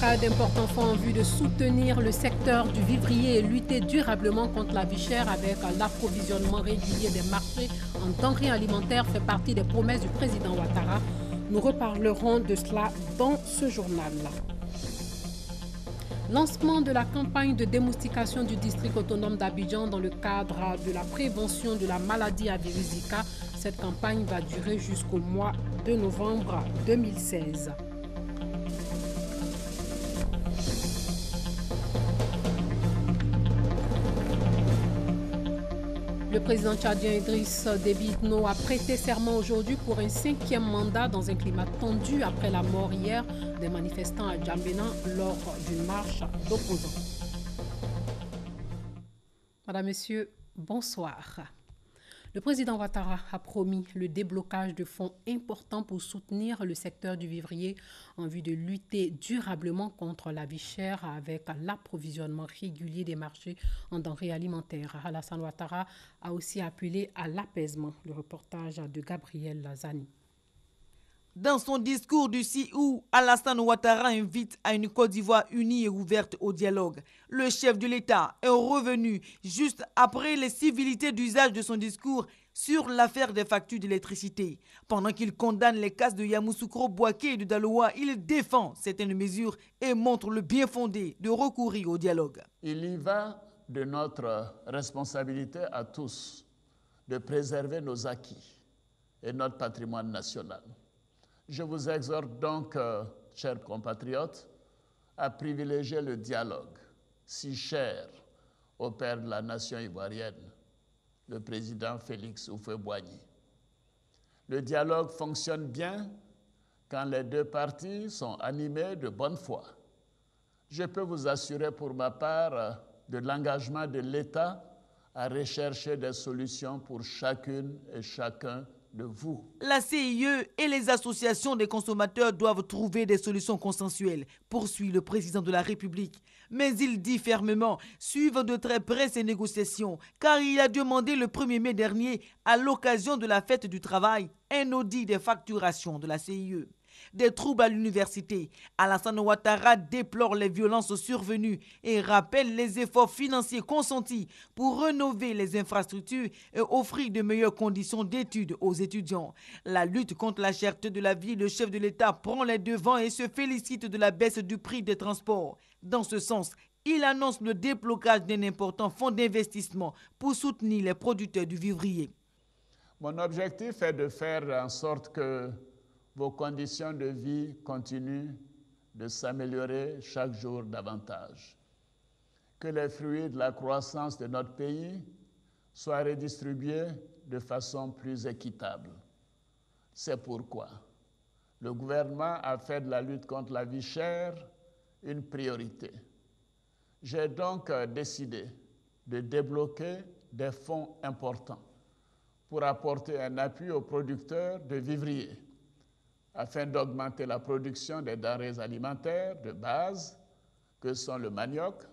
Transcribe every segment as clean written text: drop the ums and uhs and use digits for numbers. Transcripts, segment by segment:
Ouattara d'importants fonds en vue de soutenir le secteur du vivrier et lutter durablement contre la vie chère avec l'approvisionnement régulier des marchés en denrées alimentaires fait partie des promesses du président Ouattara. Nous reparlerons de cela dans ce journal-là. Lancement de la campagne de démoustication du district autonome d'Abidjan dans le cadre de la prévention de la maladie à virus Zika. Cette campagne va durer jusqu'au mois de novembre 2016. Le président tchadien Idriss Déby Itno a prêté serment aujourd'hui pour un 5e mandat dans un climat tendu après la mort hier des manifestants à Djambena lors d'une marche d'opposants. Madame, Messieurs, bonsoir. Le président Ouattara a promis le déblocage de fonds importants pour soutenir le secteur du vivrier en vue de lutter durablement contre la vie chère avec l'approvisionnement régulier des marchés en denrées alimentaires. Alassane Ouattara a aussi appelé à l'apaisement. Le reportage de Gabriel Lazani. Dans son discours du 6 août, Alassane Ouattara invite à une Côte d'Ivoire unie et ouverte au dialogue. Le chef de l'État est revenu juste après les civilités d'usage de son discours sur l'affaire des factures d'électricité. Pendant qu'il condamne les cas de Yamoussoukro, Bouaké et de Daloa, il défend certaines mesures et montre le bien fondé de recourir au dialogue. Il y va de notre responsabilité à tous de préserver nos acquis et notre patrimoine national. Je vous exhorte donc, chers compatriotes, à privilégier le dialogue, si cher au père de la nation ivoirienne, le président Félix Houphouët-Boigny. Le dialogue fonctionne bien quand les deux parties sont animées de bonne foi. Je peux vous assurer pour ma part de l'engagement de l'État à rechercher des solutions pour chacune et chacun de vous. La CIE et les associations des consommateurs doivent trouver des solutions consensuelles, poursuit le président de la République. Mais il dit fermement suivre de très près ces négociations, car il a demandé le 1er mai dernier, à l'occasion de la fête du travail, un audit des facturations de la CIE. Des troubles à l'université. Alassane Ouattara déplore les violences survenues et rappelle les efforts financiers consentis pour rénover les infrastructures et offrir de meilleures conditions d'études aux étudiants. La lutte contre la cherté de la vie, le chef de l'État prend les devants et se félicite de la baisse du prix des transports. Dans ce sens, il annonce le déblocage d'un important fonds d'investissement pour soutenir les producteurs du vivrier. Mon objectif est de faire en sorte que vos conditions de vie continuent de s'améliorer chaque jour davantage. Que les fruits de la croissance de notre pays soient redistribués de façon plus équitable. C'est pourquoi le gouvernement a fait de la lutte contre la vie chère une priorité. J'ai donc décidé de débloquer des fonds importants pour apporter un appui aux producteurs de vivriers, afin d'augmenter la production des denrées alimentaires de base, que sont le manioc,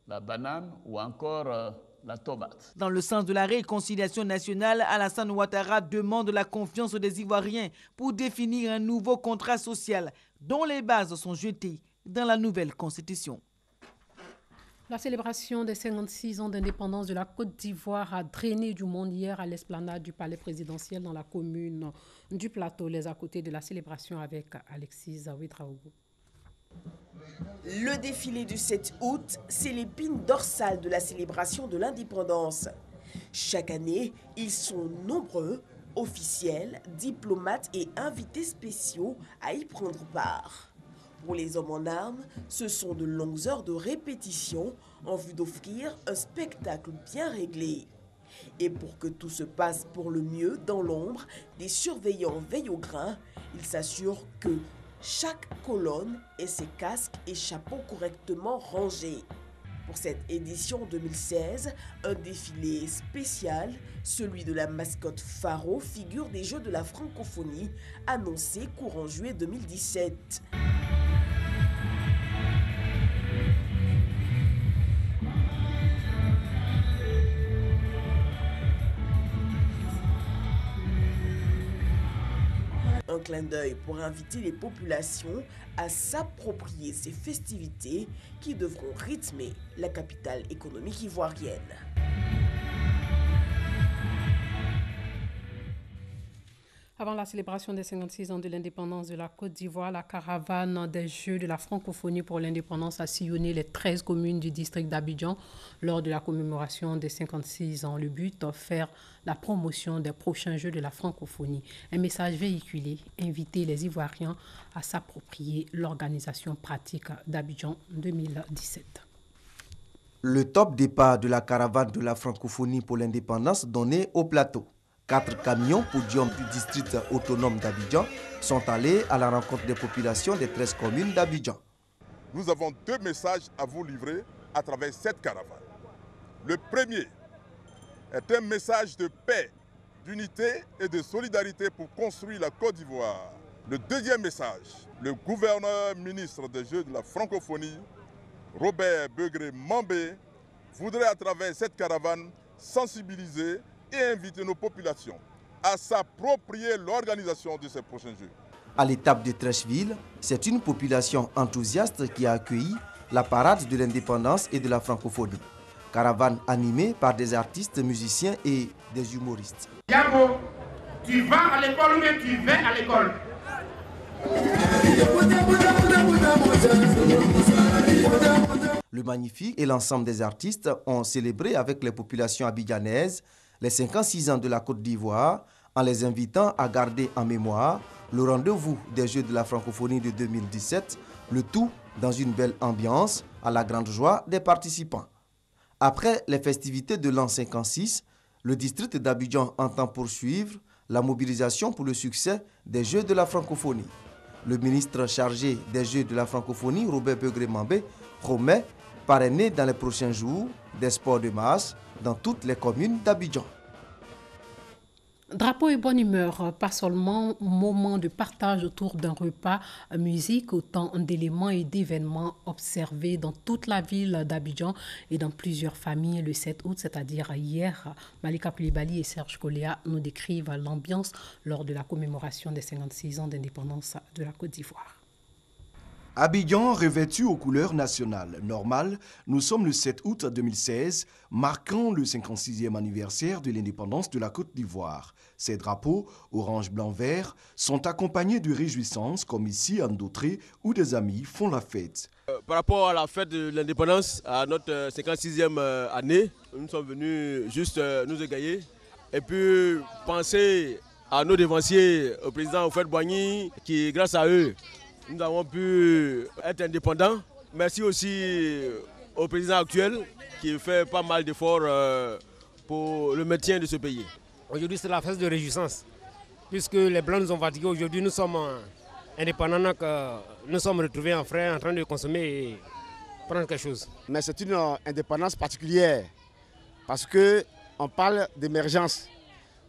la banane ou encore la tomate. Dans le sens de la réconciliation nationale, Alassane Ouattara demande la confiance des Ivoiriens pour définir un nouveau contrat social dont les bases sont jetées dans la nouvelle constitution. La célébration des 56 ans d'indépendance de la Côte d'Ivoire a drainé du monde hier à l'esplanade du palais présidentiel dans la commune du Plateau, les à côté de la célébration avec Alexis Ouedraogo. Le défilé du 7 août, c'est l'épine dorsale de la célébration de l'indépendance. Chaque année, ils sont nombreux, officiels, diplomates et invités spéciaux à y prendre part. Pour les hommes en armes, ce sont de longues heures de répétition en vue d'offrir un spectacle bien réglé. Et pour que tout se passe pour le mieux dans l'ombre, des surveillants veillent au grain. Ils s'assurent que chaque colonne ait ses casques et chapeaux correctement rangés. Pour cette édition 2016, un défilé spécial, celui de la mascotte Pharo, figure des Jeux de la francophonie, annoncé courant juillet 2017. Un Un clin d'œil pour inviter les populations à s'approprier ces festivités qui devront rythmer la capitale économique ivoirienne. Avant la célébration des 56 ans de l'indépendance de la Côte d'Ivoire, la caravane des Jeux de la francophonie pour l'indépendance a sillonné les 13 communes du district d'Abidjan lors de la commémoration des 56 ans. Le but, faire la promotion des prochains Jeux de la francophonie. Un message véhiculé, inviter les Ivoiriens à s'approprier l'organisation pratique d'Abidjan 2017. Le top départ de la caravane de la francophonie pour l'indépendance donné au plateau. 4 camions podium du district autonome d'Abidjan sont allés à la rencontre des populations des 13 communes d'Abidjan. Nous avons 2 messages à vous livrer à travers cette caravane. Le premier est un message de paix, d'unité et de solidarité pour construire la Côte d'Ivoire. Le deuxième message, le gouverneur ministre des Jeux de la francophonie, Robert Begré-Mambé, voudrait à travers cette caravane sensibiliser et inviter nos populations à s'approprier l'organisation de ces prochains Jeux. À l'étape de Trècheville, c'est une population enthousiaste qui a accueilli la parade de l'indépendance et de la francophonie. Caravane animée par des artistes, musiciens et des humoristes. Yabo, tu vas à l'école ou bien tu viens à l'école? Le Magnifique et l'ensemble des artistes ont célébré avec les populations abidjanaises les 56 ans de la Côte d'Ivoire en les invitant à garder en mémoire le rendez-vous des Jeux de la francophonie de 2017, le tout dans une belle ambiance à la grande joie des participants. Après les festivités de l'an 56, le district d'Abidjan entend poursuivre la mobilisation pour le succès des Jeux de la francophonie. Le ministre chargé des Jeux de la francophonie, Robert Begré-Mambé, promet parrainer dans les prochains jours des sports de masse dans toutes les communes d'Abidjan. Drapeau et bonne humeur, pas seulement moment de partage autour d'un repas, musique, autant d'éléments et d'événements observés dans toute la ville d'Abidjan et dans plusieurs familles le 7 août, c'est-à-dire hier. Malika Koulibaly et Serge Koléa nous décrivent l'ambiance lors de la commémoration des 56 ans d'indépendance de la Côte d'Ivoire. Abidjan revêtu aux couleurs nationales. Normal, nous sommes le 7 août 2016, marquant le 56e anniversaire de l'indépendance de la Côte d'Ivoire. Ces drapeaux, orange, blanc, vert, sont accompagnés de réjouissances comme ici à Ndoutré où des amis font la fête. Par rapport à la fête de l'indépendance, à notre 56e année, nous sommes venus juste nous égayer et puis penser à nos dévanciers, au président Houphouët-Boigny, qui grâce à eux, nous avons pu être indépendants. Merci aussi au président actuel qui fait pas mal d'efforts pour le maintien de ce pays. Aujourd'hui, c'est la fête de réjouissance. Puisque les Blancs nous ont fatigués, aujourd'hui nous sommes indépendants, nous sommes retrouvés en frères en train de consommer et prendre quelque chose. Mais c'est une indépendance particulière parce qu'on parle d'émergence.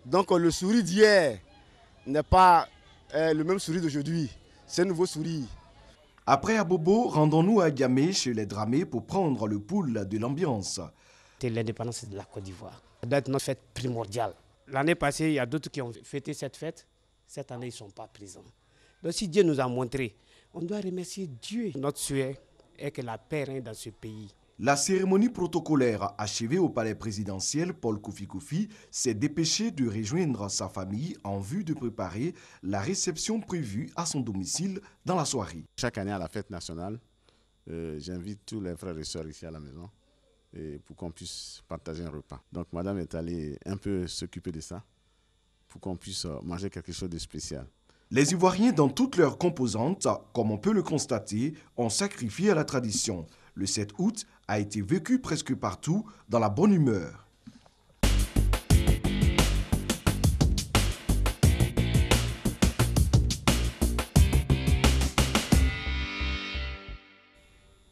Donc le sourire d'hier n'est pas le même sourire d'aujourd'hui. C'est un nouveau sourire. Après Abobo, rendons-nous à Gamé chez les Dramés pour prendre le pouls de l'ambiance. L'indépendance de la Côte d'Ivoire. Ça doit être notre fête primordiale. L'année passée, il y a d'autres qui ont fêté cette fête. Cette année, ils ne sont pas présents. Donc si Dieu nous a montré, on doit remercier Dieu. Notre souhait est que la paix règne dans ce pays. La cérémonie protocolaire achevée au palais présidentiel, Paul Kofi s'est dépêché de rejoindre sa famille en vue de préparer la réception prévue à son domicile dans la soirée. Chaque année à la fête nationale, j'invite tous les frères et sœurs ici à la maison pour qu'on puisse partager un repas. Donc madame est allée un peu s'occuper de ça pour qu'on puisse manger quelque chose de spécial. Les Ivoiriens dans toutes leurs composantes, comme on peut le constater, ont sacrifié à la tradition. Le 7 août a été vécu presque partout dans la bonne humeur.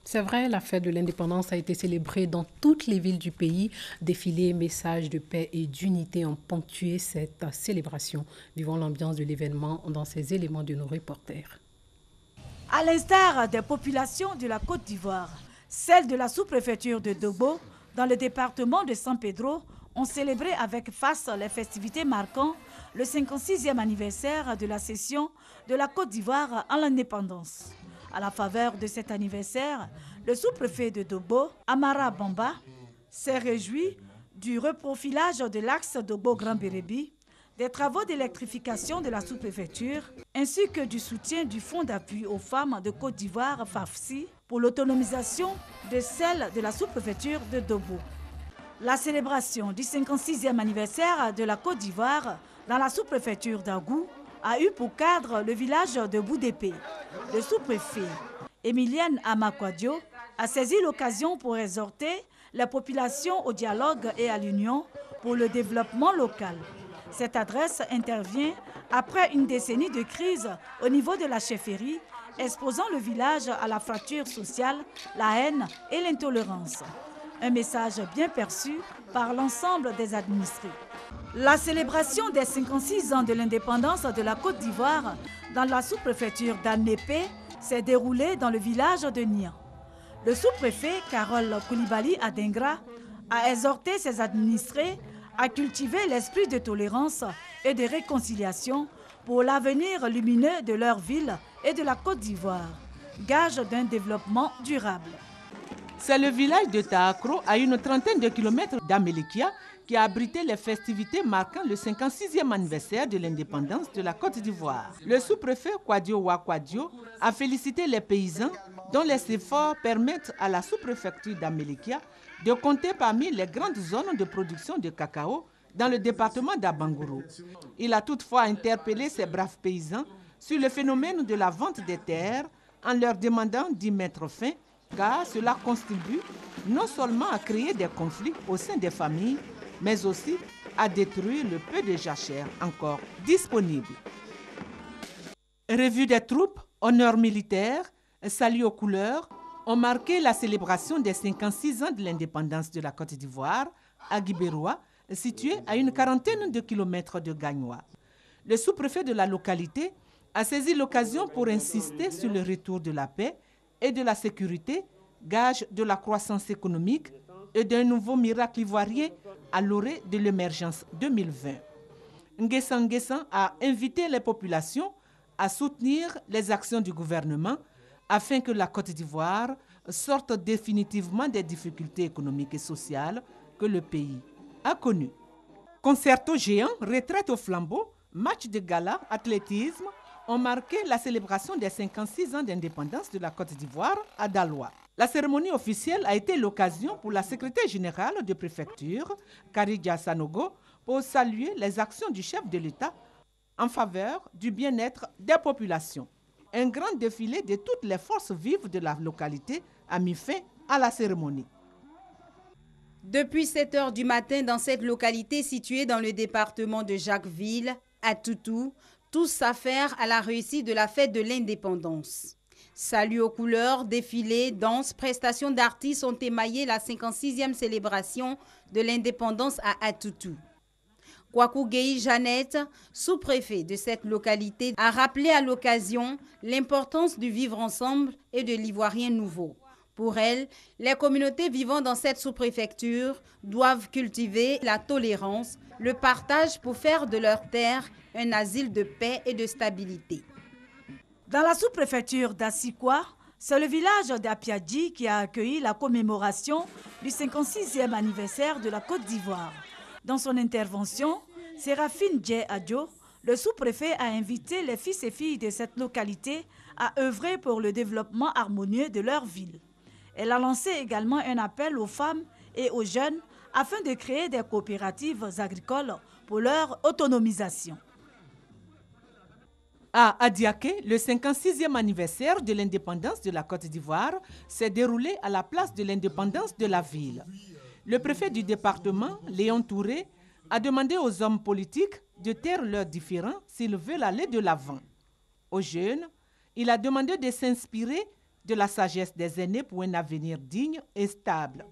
C'est vrai, la fête de l'indépendance a été célébrée dans toutes les villes du pays. Défilés, messages de paix et d'unité ont ponctué cette célébration. Vivons l'ambiance de l'événement dans ces éléments de nos reporters. À l'instar des populations de la Côte d'Ivoire, celles de la sous-préfecture de Dogbo, dans le département de San Pedro, ont célébré avec face les festivités marquant le 56e anniversaire de la cession de la Côte d'Ivoire à l'indépendance. À la faveur de cet anniversaire, le sous-préfet de Dobo, Amara Bamba, s'est réjoui du reprofilage de l'axe Dobo-Grand-Bérébi, des travaux d'électrification de la sous-préfecture, ainsi que du soutien du Fonds d'appui aux femmes de Côte d'Ivoire, FAFSI, pour l'autonomisation de celle de la sous-préfecture de Dobo. La célébration du 56e anniversaire de la Côte d'Ivoire dans la sous-préfecture d'Agou a eu pour cadre le village de Boudépé. Le sous-préfet, Emilienne Amakwadio, a saisi l'occasion pour exhorter la population au dialogue et à l'union pour le développement local. Cette adresse intervient après une décennie de crise au niveau de la chefferie, exposant le village à la fracture sociale, la haine et l'intolérance. Un message bien perçu par l'ensemble des administrés. La célébration des 56 ans de l'indépendance de la Côte d'Ivoire dans la sous-préfecture d'Annépé s'est déroulée dans le village de Nian. Le sous-préfet Carole Koulibaly Adengra a exhorté ses administrés à cultiver l'esprit de tolérance et de réconciliation pour l'avenir lumineux de leur ville et de la Côte d'Ivoire, gage d'un développement durable. C'est le village de Taakro, à une trentaine de kilomètres d'Amelikia, qui a abrité les festivités marquant le 56e anniversaire de l'indépendance de la Côte d'Ivoire. Le sous-préfet Kwadio Wakwadio a félicité les paysans dont les efforts permettent à la sous-préfecture d'Amelikia de compter parmi les grandes zones de production de cacao dans le département d'Abangourou. Il a toutefois interpellé ces braves paysans sur le phénomène de la vente des terres en leur demandant d'y mettre fin, car cela contribue non seulement à créer des conflits au sein des familles, mais aussi à détruire le peu de jachères encore disponibles. Revue des troupes, honneurs militaires, salut aux couleurs ont marqué la célébration des 56 ans de l'indépendance de la Côte d'Ivoire à Guibéroa, situé à une quarantaine de kilomètres de Gagnoa. Le sous-préfet de la localité a saisi l'occasion pour insister sur le retour de la paix et de la sécurité, gage de la croissance économique et d'un nouveau miracle ivoirien à l'orée de l'émergence 2020. Nguessan Nguessan a invité les populations à soutenir les actions du gouvernement afin que la Côte d'Ivoire sorte définitivement des difficultés économiques et sociales que le pays a connues. Concerto géant, retraite au flambeau, match de gala, athlétisme ont marqué la célébration des 56 ans d'indépendance de la Côte d'Ivoire à Daloa. La cérémonie officielle a été l'occasion pour la secrétaire générale de préfecture, Karidja Sanogo, pour saluer les actions du chef de l'État en faveur du bien-être des populations. Un grand défilé de toutes les forces vives de la localité a mis fin à la cérémonie. Depuis 7 heures du matin, dans cette localité située dans le département de Jacquesville, à Toutou, tous s'affairent à la réussite de la fête de l'indépendance. Salut aux couleurs, défilés, danses, prestations d'artistes ont émaillé la 56e célébration de l'indépendance à Atoutou. Kwaku Gueye Jeannette, sous-préfet de cette localité, a rappelé à l'occasion l'importance du vivre ensemble et de l'ivoirien nouveau. Pour elle, les communautés vivant dans cette sous-préfecture doivent cultiver la tolérance, le partage pour faire de leur terre un asile de paix et de stabilité. Dans la sous-préfecture d'Assikwa, c'est le village d'Apiadji qui a accueilli la commémoration du 56e anniversaire de la Côte d'Ivoire. Dans son intervention, Séraphine Dje Adjo, le sous-préfet, a invité les fils et filles de cette localité à œuvrer pour le développement harmonieux de leur ville. Elle a lancé également un appel aux femmes et aux jeunes afin de créer des coopératives agricoles pour leur autonomisation. À Adiaké, le 56e anniversaire de l'indépendance de la Côte d'Ivoire s'est déroulé à la place de l'indépendance de la ville. Le préfet du département, Léon Touré, a demandé aux hommes politiques de taire leurs différends s'ils veulent aller de l'avant. Aux jeunes, il a demandé de s'inspirer de la sagesse des aînés pour un avenir digne et stable.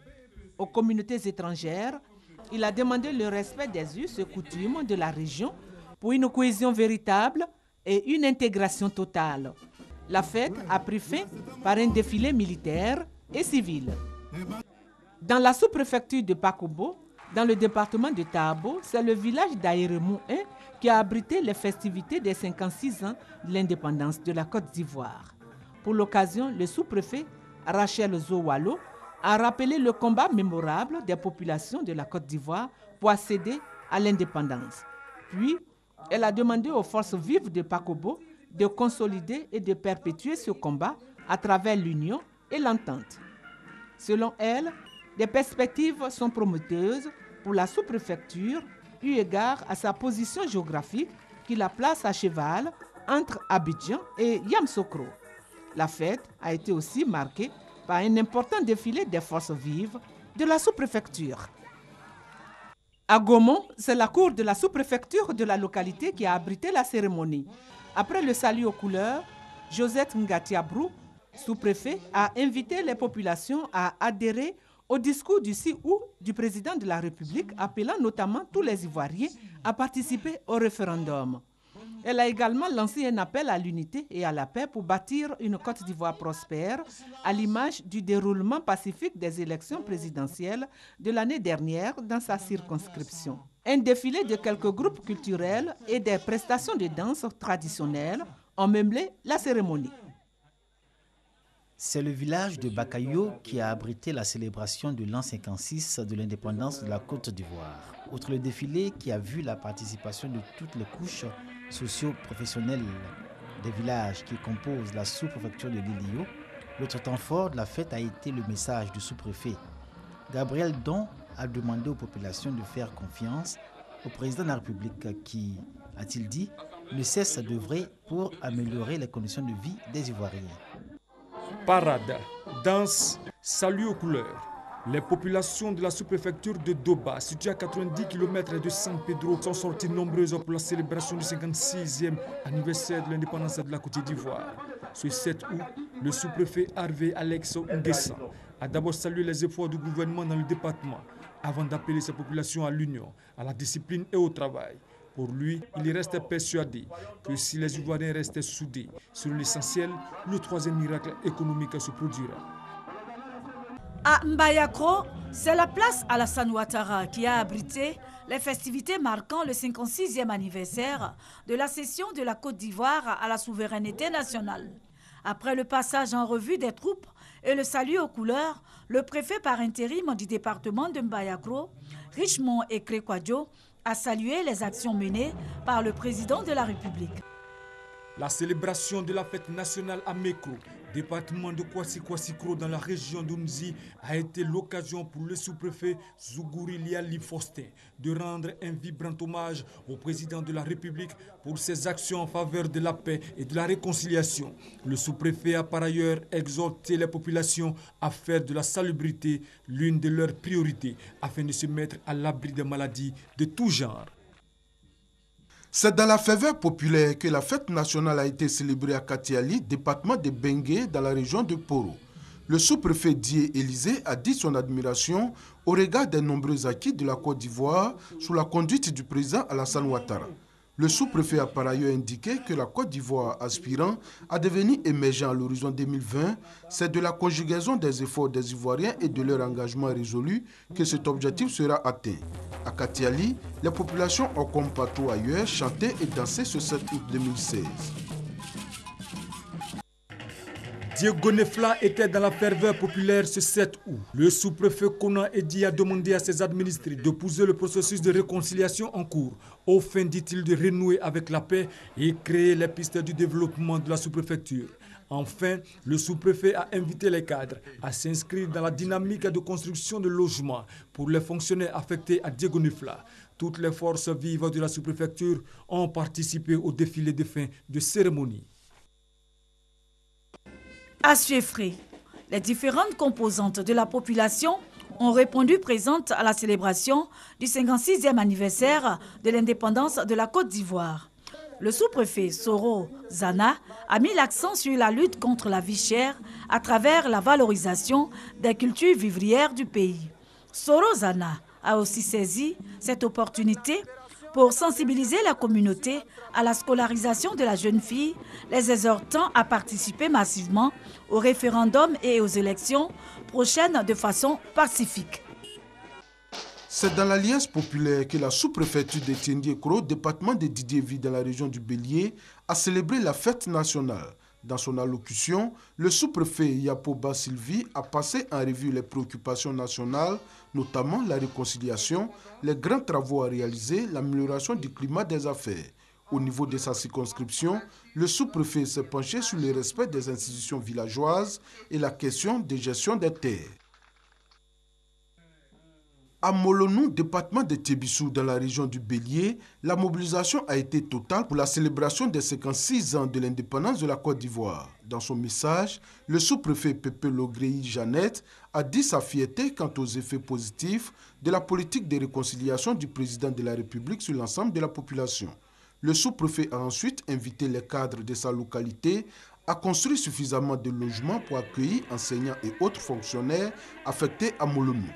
Aux communautés étrangères, il a demandé le respect des us et coutumes de la région pour une cohésion véritable et une intégration totale. La fête a pris fin par un défilé militaire et civil. Dans la sous-préfecture de Pakobo, Dans le département de Tabo, c'est le village d'Aéremou 1 qui a abrité les festivités des 56 ans de l'indépendance de la Côte d'Ivoire. Pour l'occasion, le sous-préfet Rachel Zowalo a rappelé le combat mémorable des populations de la Côte d'Ivoire pour accéder à l'indépendance. Puis, elle a demandé aux forces vives de Pakobo de consolider et de perpétuer ce combat à travers l'union et l'entente. Selon elle, des perspectives sont prometteuses pour la sous-préfecture eu égard à sa position géographique qui la place à cheval entre Abidjan et Yamoussoukro. La fête a été aussi marquée par un important défilé des forces vives de la sous-préfecture. À Gaumont, c'est la cour de la sous-préfecture de la localité qui a abrité la cérémonie. Après le salut aux couleurs, Josette Ngatiabrou, sous-préfet, a invité les populations à adhérer au discours du 6 août du président de la République, appelant notamment tous les Ivoiriens à participer au référendum. Elle a également lancé un appel à l'unité et à la paix pour bâtir une Côte d'Ivoire prospère, à l'image du déroulement pacifique des élections présidentielles de l'année dernière dans sa circonscription. Un défilé de quelques groupes culturels et des prestations de danse traditionnelles ont meublé la cérémonie. C'est le village de Bakayo qui a abrité la célébration de l'an 56 de l'indépendance de la Côte d'Ivoire. Outre le défilé qui a vu la participation de toutes les couches socio-professionnelles des villages qui composent la sous-préfecture de l'Ilio, l'autre temps fort de la fête a été le message du sous-préfet. Gabriel Don a demandé aux populations de faire confiance au président de la République qui, a-t-il dit, ne cesse d'œuvrer pour améliorer les conditions de vie des Ivoiriens. Parade, danse, salut aux couleurs. Les populations de la sous-préfecture de Doba, située à 90 km de San Pedro, sont sorties nombreuses pour la célébration du 56e anniversaire de l'indépendance de la Côte d'Ivoire. Ce 7 août, le sous-préfet Harvey Alex Nguessa a d'abord salué les efforts du gouvernement dans le département, avant d'appeler sa population à l'union, à la discipline et au travail. Pour lui, il reste persuadé que si les Ivoiriens restaient soudés sur l'essentiel, le troisième miracle économique se produira. À Mbayakro, c'est la place Alassane Ouattara qui a abrité les festivités marquant le 56e anniversaire de la cession de la Côte d'Ivoire à la souveraineté nationale. Après le passage en revue des troupes et le salut aux couleurs, le préfet par intérim du département de Mbayakro, Richemont Ekrekwadjo, a salué les actions menées par le président de la République. La célébration de la fête nationale à Mekro, département de Kwasi-Kwasi-Kro dans la région d'Ounzi, a été l'occasion pour le sous-préfet Zougouri Liali Faustin de rendre un vibrant hommage au président de la République pour ses actions en faveur de la paix et de la réconciliation. Le sous-préfet a par ailleurs exhorté les populations à faire de la salubrité l'une de leurs priorités afin de se mettre à l'abri des maladies de tout genre. C'est dans la ferveur populaire que la fête nationale a été célébrée à Katiali, département de Bengué, dans la région de Poro. Le sous-préfet Dié Élysée a dit son admiration au regard des nombreux acquis de la Côte d'Ivoire sous la conduite du président Alassane Ouattara. Le sous-préfet a par ailleurs indiqué que la Côte d'Ivoire aspirant à devenir émergent à l'horizon 2020, c'est de la conjugaison des efforts des Ivoiriens et de leur engagement résolu que cet objectif sera atteint. À Katiali, les populations ont comme partout ailleurs chanté et dansé ce 7 août 2016. Diego Nefla était dans la ferveur populaire ce 7 août. Le sous-préfet Konan Edi a demandé à ses administrés de pousser le processus de réconciliation en cours, au fin, dit-il, de renouer avec la paix et créer les pistes du développement de la sous-préfecture. Enfin, le sous-préfet a invité les cadres à s'inscrire dans la dynamique de construction de logements pour les fonctionnaires affectés à Diego Nefla. Toutes les forces vives de la sous-préfecture ont participé au défilé de fin de cérémonie. À Chieffré, les différentes composantes de la population ont répondu présentes à la célébration du 56e anniversaire de l'indépendance de la Côte d'Ivoire. Le sous-préfet Soro Zana a mis l'accent sur la lutte contre la vie chère à travers la valorisation des cultures vivrières du pays. Soro Zana a aussi saisi cette opportunité pour sensibiliser la communauté à la scolarisation de la jeune fille, les exhortant à participer massivement au référendum et aux élections prochaines de façon pacifique. C'est dans l'Alliance populaire que la sous-préfecture de Tiendié-Kro, département de Didier-Ville dans la région du Bélier, a célébré la fête nationale. Dans son allocution, le sous-préfet Yapoba Sylvie a passé en revue les préoccupations nationales, notamment la réconciliation, les grands travaux à réaliser, l'amélioration du climat des affaires. Au niveau de sa circonscription, le sous-préfet s'est penché sur le respect des institutions villageoises et la question de gestion des terres. À Molonou, département de Tébissou, dans la région du Bélier, la mobilisation a été totale pour la célébration des 56 ans de l'indépendance de la Côte d'Ivoire. Dans son message, le sous-préfet Pépé Logréi Jeannette a dit sa fierté quant aux effets positifs de la politique de réconciliation du président de la République sur l'ensemble de la population. Le sous-préfet a ensuite invité les cadres de sa localité à construire suffisamment de logements pour accueillir enseignants et autres fonctionnaires affectés à Molonou.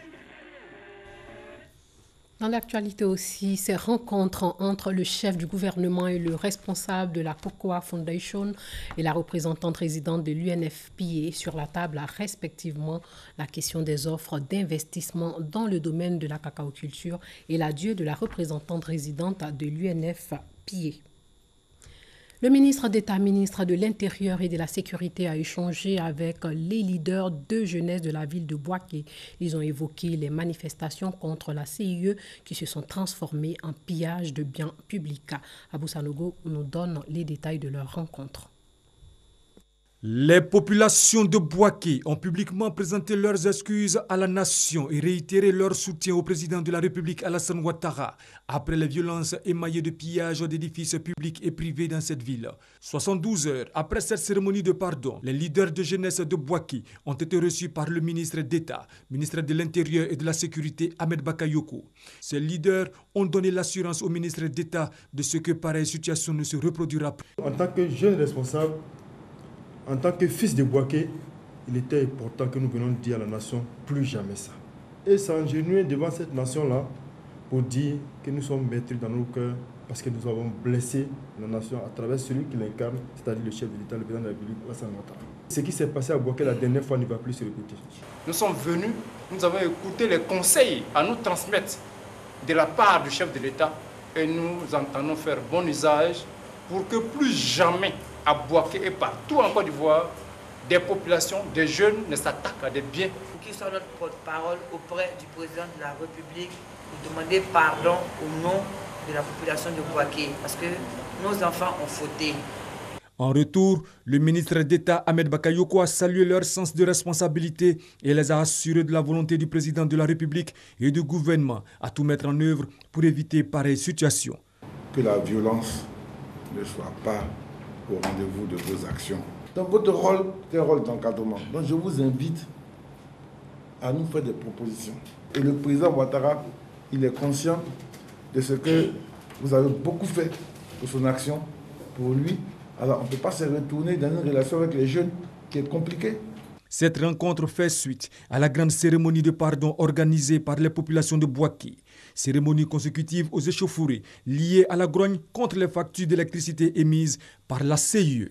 Dans l'actualité aussi, ces rencontres entre le chef du gouvernement et le responsable de la Cocoa Foundation et la représentante résidente de l'UNFPA sur la table, respectivement la question des offres d'investissement dans le domaine de la cacaoculture et l'adieu de la représentante résidente de l'UNFPA. Le ministre d'État, ministre de l'Intérieur et de la Sécurité a échangé avec les leaders de jeunesse de la ville de Bouaké. Ils ont évoqué les manifestations contre la CIE qui se sont transformées en pillage de biens publics. Abou Sanogo nous donne les détails de leur rencontre. Les populations de Bouaké ont publiquement présenté leurs excuses à la nation et réitéré leur soutien au président de la République Alassane Ouattara après les violences émaillées de pillage d'édifices publics et privés dans cette ville. 72 heures après cette cérémonie de pardon, les leaders de jeunesse de Bouaké ont été reçus par le ministre d'État, ministre de l'Intérieur et de la Sécurité Ahmed Bakayoko. Ces leaders ont donné l'assurance au ministre d'État de ce que pareille situation ne se reproduira plus. En tant que jeune responsable, en tant que fils de Bouaké, il était important que nous venions dire à la nation plus jamais ça. Et s'engenouiller devant cette nation-là pour dire que nous sommes meurtris dans nos cœurs parce que nous avons blessé la nation à travers celui qui l'incarne, c'est-à-dire le chef de l'État, le président de la République, Alassane Ouattara. Ce qui s'est passé à Bouaké la dernière fois ne va plus se répéter. Nous sommes venus, nous avons écouté les conseils à nous transmettre de la part du chef de l'État et nous entendons faire bon usage pour que plus jamais à Bouaké et partout en Côte d'Ivoire, des populations, des jeunes ne s'attaquent à des biens. Pour qu'il soit notre porte-parole auprès du président de la République pour demander pardon au nom de la population de Bouaké, parce que nos enfants ont fauté. En retour, le ministre d'État Ahmed Bakayoko a salué leur sens de responsabilité et les a assurés de la volonté du président de la République et du gouvernement à tout mettre en œuvre pour éviter pareille situation. Que la violence ne soit pas au rendez-vous de vos actions. Donc votre rôle, c'est un rôle d'encadrement. Donc je vous invite à nous faire des propositions. Et le président Ouattara, il est conscient de ce que vous avez beaucoup fait pour son action, pour lui. Alors on ne peut pas se retourner dans une relation avec les jeunes qui est compliquée. Cette rencontre fait suite à la grande cérémonie de pardon organisée par les populations de Bouaké. Cérémonie consécutive aux échauffourées liées à la grogne contre les factures d'électricité émises par la CIE.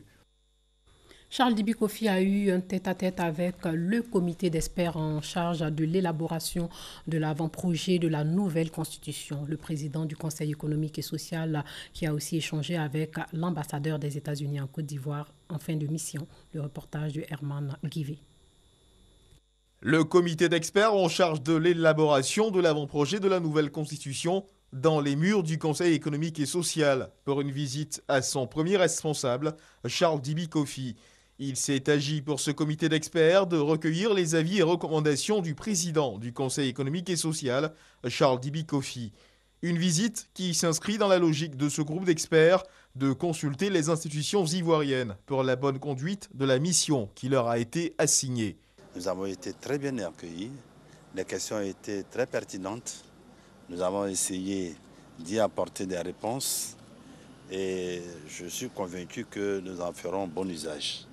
Charles Dibi Kofi a eu un tête-à-tête avec le comité d'experts en charge de l'élaboration de l'avant-projet de la nouvelle constitution. Le président du Conseil économique et social qui a aussi échangé avec l'ambassadeur des États-Unis en Côte d'Ivoire en fin de mission. Le reportage de Herman Guivet. Le comité d'experts en charge de l'élaboration de l'avant-projet de la nouvelle constitution dans les murs du Conseil économique et social pour une visite à son premier responsable, Charles Dibi Kofi. Il s'est agi pour ce comité d'experts de recueillir les avis et recommandations du président du Conseil économique et social, Charles Dibi Kofi. Une visite qui s'inscrit dans la logique de ce groupe d'experts de consulter les institutions ivoiriennes pour la bonne conduite de la mission qui leur a été assignée. Nous avons été très bien accueillis, les questions ont été très pertinentes, nous avons essayé d'y apporter des réponses et je suis convaincu que nous en ferons bon usage.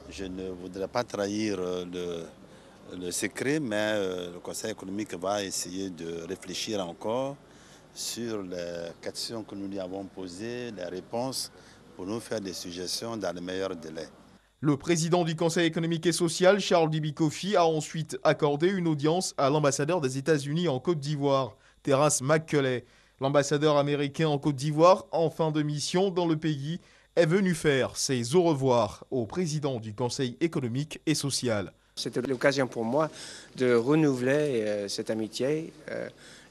Je ne voudrais pas trahir le secret, mais le Conseil économique va essayer de réfléchir encore sur les questions que nous lui avons posées, les réponses, pour nous faire des suggestions dans les meilleurs délais. Le président du Conseil économique et social, Charles Dibi Kofi, a ensuite accordé une audience à l'ambassadeur des États-Unis en Côte d'Ivoire, Terence McCulley. L'ambassadeur américain en Côte d'Ivoire, en fin de mission dans le pays, est venu faire ses au revoir au président du Conseil économique et social. C'était l'occasion pour moi de renouveler cette amitié,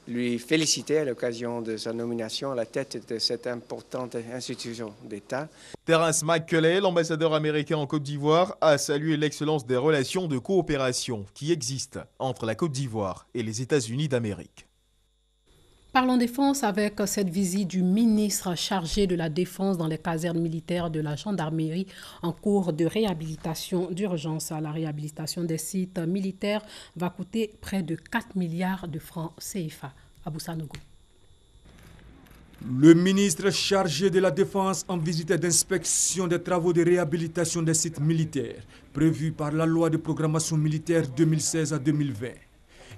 lui féliciter à l'occasion de sa nomination à la tête de cette importante institution d'État. Terence McCulley, l'ambassadeur américain en Côte d'Ivoire, a salué l'excellence des relations de coopération qui existent entre la Côte d'Ivoire et les États-Unis d'Amérique. Parlons défense avec cette visite du ministre chargé de la défense dans les casernes militaires de la gendarmerie en cours de réhabilitation d'urgence. La réhabilitation des sites militaires va coûter près de 4 milliards de francs CFA. Abou Sanogo. Le ministre chargé de la Défense en visite d'inspection des travaux de réhabilitation des sites militaires prévus par la loi de programmation militaire 2016 à 2020.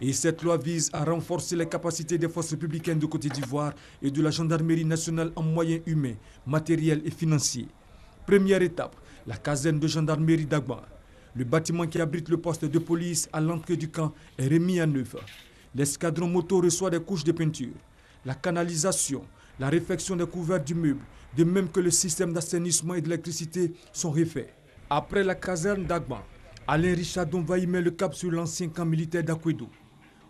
Et cette loi vise à renforcer les capacités des forces républicaines de Côte d'Ivoire et de la gendarmerie nationale en moyens humains, matériels et financiers. Première étape, la caserne de gendarmerie d'Agba. Le bâtiment qui abrite le poste de police à l'entrée du camp est remis en œuvre. L'escadron moto reçoit des couches de peinture. La canalisation, la réfection des couverts du meuble, de même que le système d'assainissement et d'électricité sont refaits. Après la caserne d'Agba, Alain Richard Donvaï met le cap sur l'ancien camp militaire d'Akwedou.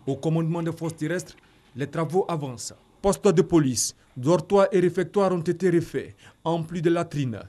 Au commandement des forces terrestres, les travaux avancent. Postes de police, dortoirs et réfectoires ont été refaits, en plus de latrines.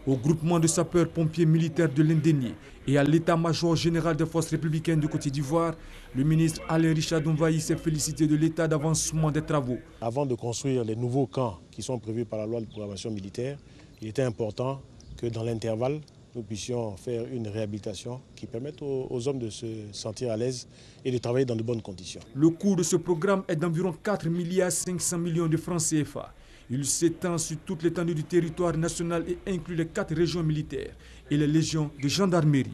Au groupement de sapeurs-pompiers militaires de l'Indénié et à l'état-major général des forces républicaines de Côte d'Ivoire, le ministre Alain Richard Donvaï s'est félicité de l'état d'avancement des travaux. Avant de construire les nouveaux camps qui sont prévus par la loi de programmation militaire, il était important que dans l'intervalle, nous puissions faire une réhabilitation qui permette aux hommes de se sentir à l'aise et de travailler dans de bonnes conditions. Le coût de ce programme est d'environ 4,5 milliards de francs CFA. Il s'étend sur toute l'étendue du territoire national et inclut les 4 régions militaires et les légions de gendarmerie.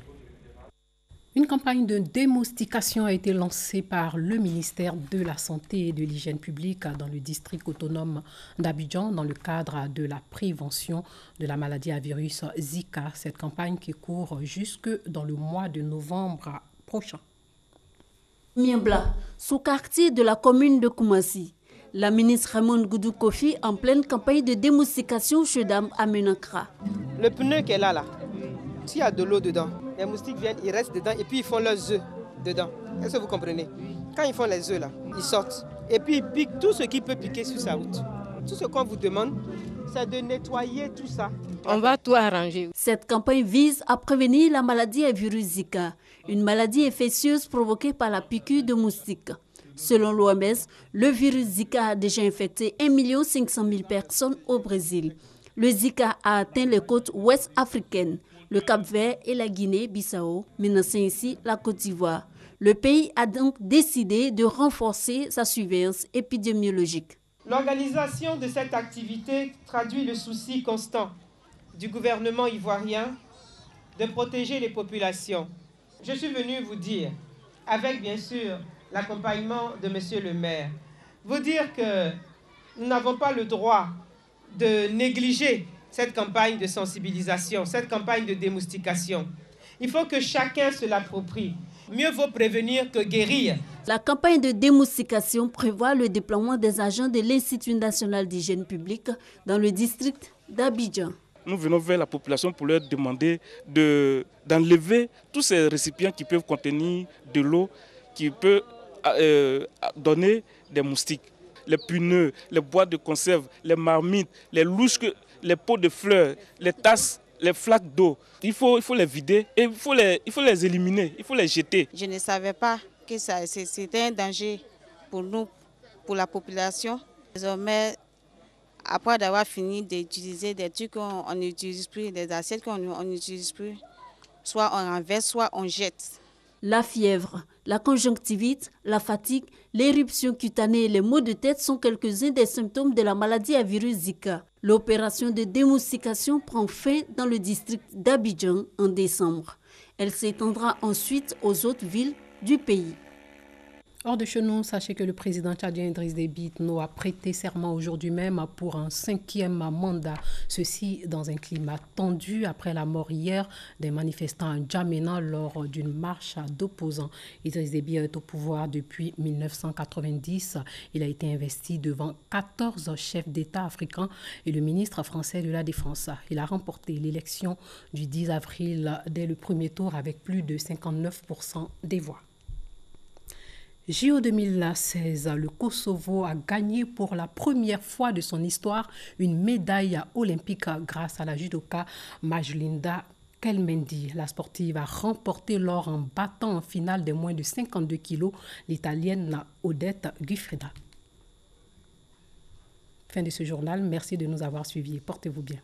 Une campagne de démoustication a été lancée par le ministère de la Santé et de l'Hygiène publique dans le district autonome d'Abidjan dans le cadre de la prévention de la maladie à virus Zika. Cette campagne qui court jusque dans le mois de novembre prochain. Miembla, sous-quartier de la commune de Koumassi. La ministre Raymond Goudou Kofi en pleine campagne de démoustication chez Dame à Menakra. Le pneu qu'elle a là, s'il y a de l'eau dedans, les moustiques viennent, ils restent dedans et puis ils font leurs œufs dedans. Est-ce que vous comprenez? Quand ils font les œufs là, ils sortent. Et puis ils piquent tout ce qui peut piquer sur sa route. Tout ce qu'on vous demande, c'est de nettoyer tout ça. On va tout arranger. Cette campagne vise à prévenir la maladie à virus Zika, une maladie infectieuse provoquée par la piqûre de moustiques. Selon l'OMS, le virus Zika a déjà infecté 1 500 000 personnes au Brésil. Le Zika a atteint les côtes ouest africaines, le Cap-Vert et la Guinée-Bissau, menaçant ici la Côte d'Ivoire. Le pays a donc décidé de renforcer sa surveillance épidémiologique. L'organisation de cette activité traduit le souci constant du gouvernement ivoirien de protéger les populations. Je suis venu vous dire, avec bien sûr l'accompagnement de Monsieur le maire, vous dire que nous n'avons pas le droit de négliger cette campagne de sensibilisation, cette campagne de démoustication. Il faut que chacun se l'approprie. Mieux vaut prévenir que guérir. La campagne de démoustication prévoit le déploiement des agents de l'Institut national d'hygiène publique dans le district d'Abidjan. Nous venons vers la population pour leur demander d'enlever tous ces récipients qui peuvent contenir de l'eau, qui peut donner des moustiques. Les puneux, les boîtes de conserve, les marmites, les louches, les pots de fleurs, les tasses, les flaques d'eau. Il faut les vider et il faut les éliminer, il faut les jeter. Je ne savais pas que c'était un danger pour nous, pour la population. Désormais, après d'avoir fini d'utiliser des trucs qu'on n'utilise plus, des assiettes qu'on n'utilise plus, soit on renverse, soit on jette. La fièvre, la conjonctivite, la fatigue, l'éruption cutanée et les maux de tête sont quelques-uns des symptômes de la maladie à virus Zika. L'opération de démoustication prend fin dans le district d'Abidjan en décembre. Elle s'étendra ensuite aux autres villes du pays. Hors de chez nous, sachez que le président tchadien Idriss Déby Itno a prêté serment aujourd'hui même pour un 5e mandat. Ceci dans un climat tendu après la mort hier des manifestants à N'Djamena lors d'une marche d'opposants. Idriss Déby est au pouvoir depuis 1990. Il a été investi devant 14 chefs d'État africains et le ministre français de la Défense. Il a remporté l'élection du 10 avril dès le premier tour avec plus de 59% des voix. JO 2016, le Kosovo a gagné pour la première fois de son histoire une médaille olympique grâce à la judoka Majlinda Kelmendi. La sportive a remporté l'or en battant en finale de moins de 52 kilos l'Italienne Odette Giuffrida. Fin de ce journal. Merci de nous avoir suivis. Portez-vous bien.